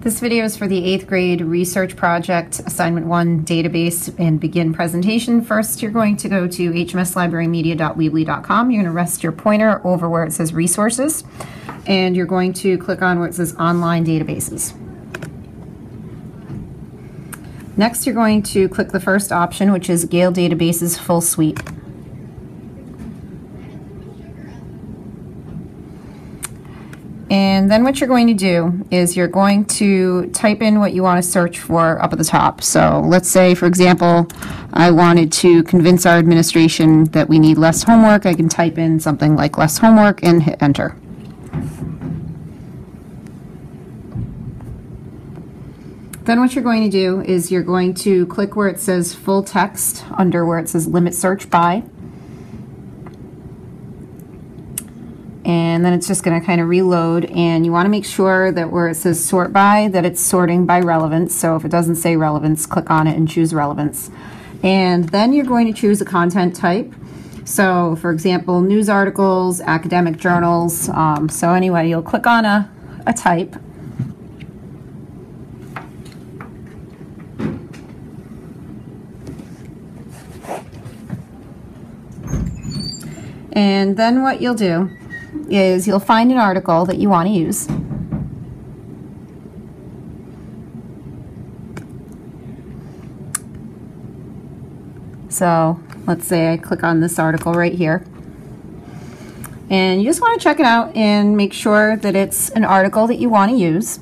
This video is for the 8th grade research project, assignment 1, database and begin presentation. First, you're going to go to hmslibrarymedia.weebly.com. You're going to rest your pointer over where it says resources, and you're going to click on where it says online databases. Next, you're going to click the first option, which is Gale Databases Full Suite. And then what you're going to do is you're going to type in what you want to search for up at the top. So let's say, for example, I wanted to convince our administration that we need less homework. I can type in something like less homework and hit enter. Then what you're going to do is you're going to click where it says full text under where it says limit search by. And then it's just going to kind of reload, and you want to make sure that where it says sort by, that it's sorting by relevance. So if it doesn't say relevance, click on it and choose relevance. And then you're going to choose a content type. So for example, news articles, academic journals. So anyway, you'll click on a type. And then what you'll do is you'll find an article that you want to use. So let's say I click on this article right here. And you just want to check it out and make sure that it's an article that you want to use.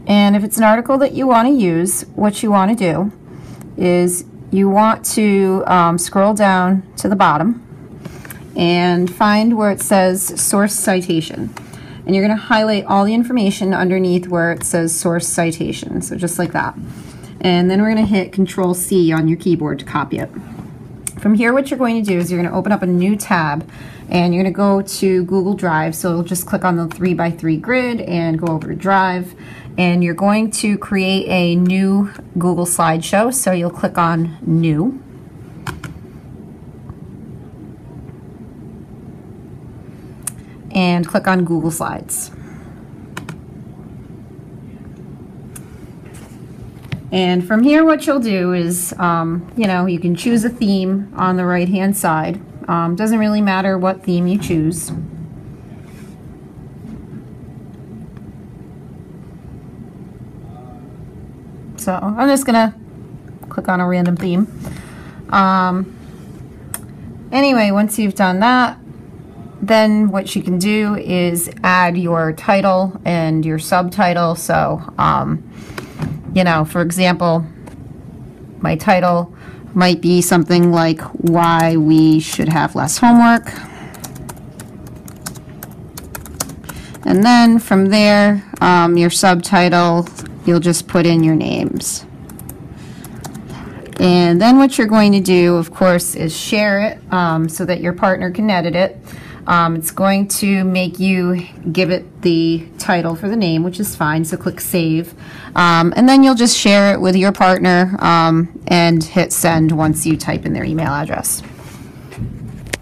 And if it's an article that you want to use, what you want to do is you want to scroll down to the bottom and find where it says source citation. And you're going to highlight all the information underneath where it says source citation. So just like that. And then we're going to hit Control-C on your keyboard to copy it. From here, what you're going to do is you're going to open up a new tab, and you're going to go to Google Drive. So you'll just click on the 3x3 grid and go over to Drive. And you're going to create a new Google slideshow. So you'll click on New. And click on Google Slides. And from here, what you'll do is, you can choose a theme on the right-hand side. Doesn't really matter what theme you choose. So I'm just gonna click on a random theme. Anyway, once you've done that, then what you can do is add your title and your subtitle. So, for example, my title might be something like why we should have less homework. And then from there, your subtitle, you'll just put in your names. And then what you're going to do, of course, is share it so that your partner can edit it. It's going to make you give it the title for the name, which is fine, so click Save. And then you'll just share it with your partner and hit Send once you type in their email address.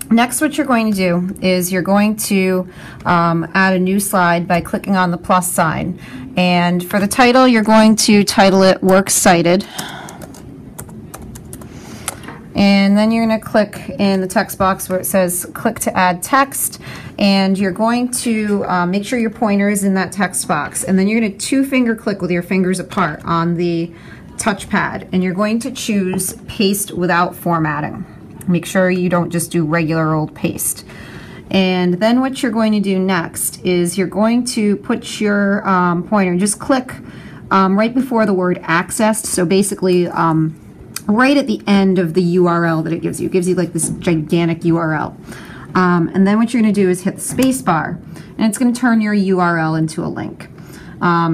Next, what you're going to do is you're going to add a new slide by clicking on the plus sign. And for the title, you're going to title it Works Cited. And then you're going to click in the text box where it says click to add text, and you're going to make sure your pointer is in that text box, and then you're going to two-finger click with your fingers apart on the touchpad, and you're going to choose paste without formatting. Make sure you don't just do regular old paste. And then what you're going to do next is you're going to put your pointer, just click right before the word accessed, so basically right at the end of the URL that it gives you. It gives you like this gigantic URL. And then what you're going to do is hit the space bar, and it's going to turn your URL into a link.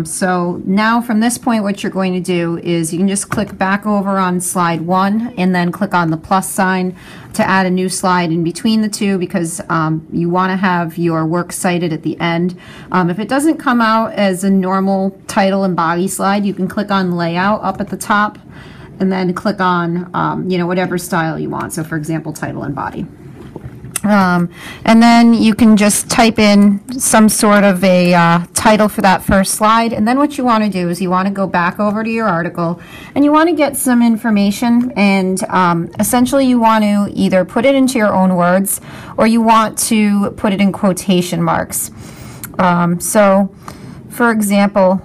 So now from this point, what you're going to do is you can just click back over on slide 1 and then click on the plus sign to add a new slide in between the two, because you want to have your work cited at the end. If it doesn't come out as a normal title and body slide, you can click on layout up at the top and then click on whatever style you want. So for example, title and body. And then you can just type in some sort of a title for that first slide. And then what you want to do is you want to go back over to your article and you want to get some information, and essentially you want to either put it into your own words or you want to put it in quotation marks. So for example,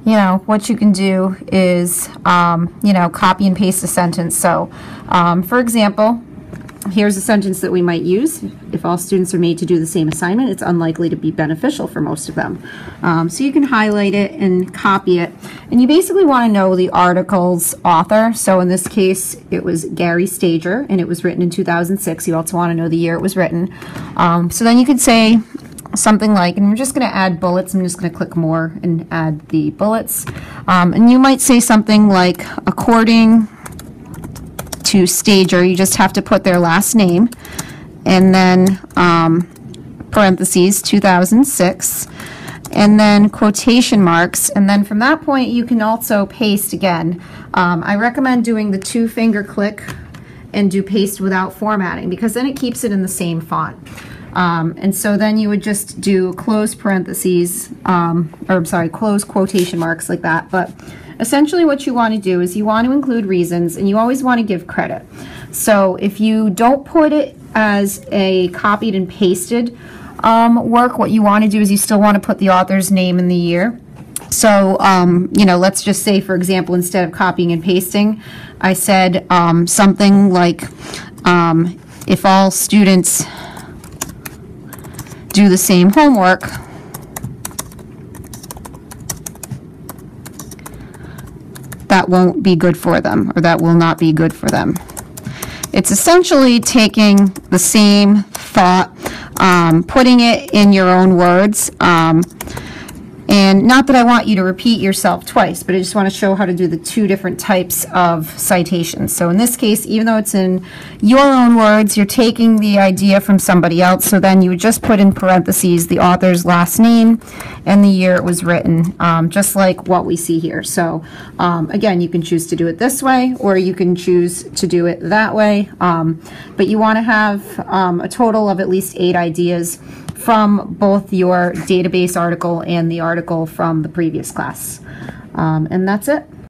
you know, what you can do is, you know, copy and paste a sentence. So for example, here's a sentence that we might use. If all students are made to do the same assignment, it's unlikely to be beneficial for most of them. So you can highlight it and copy it. And you basically want to know the article's author. So in this case, it was Gary Stager, and it was written in 2006. You also want to know the year it was written. So then you could say something like, and I'm just going to add bullets. I'm just going to click more and add the bullets. And you might say something like, according to Stager, you just have to put their last name and then parentheses 2006 and then quotation marks, and then from that point you can also paste again. I recommend doing the 2-finger click and do paste without formatting, because then it keeps it in the same font. And so then you would just do close parentheses, close quotation marks like that. But essentially what you want to do is you want to include reasons, and you always want to give credit. So if you don't put it as a copied and pasted work, what you want to do is you still want to put the author's name and the year. So, you know, let's just say, for example, instead of copying and pasting, I said something like, if all students do the same homework, that won't be good for them, or that will not be good for them. It's essentially taking the same thought, putting it in your own words, and not that I want you to repeat yourself twice, but I just want to show how to do the 2 different types of citations. So in this case, even though it's in your own words, you're taking the idea from somebody else, so then you would just put in parentheses the author's last name and the year it was written, just like what we see here. So again, you can choose to do it this way, or you can choose to do it that way, but you want to have a total of at least 8 ideas from both your database article and the article from the previous class. And that's it.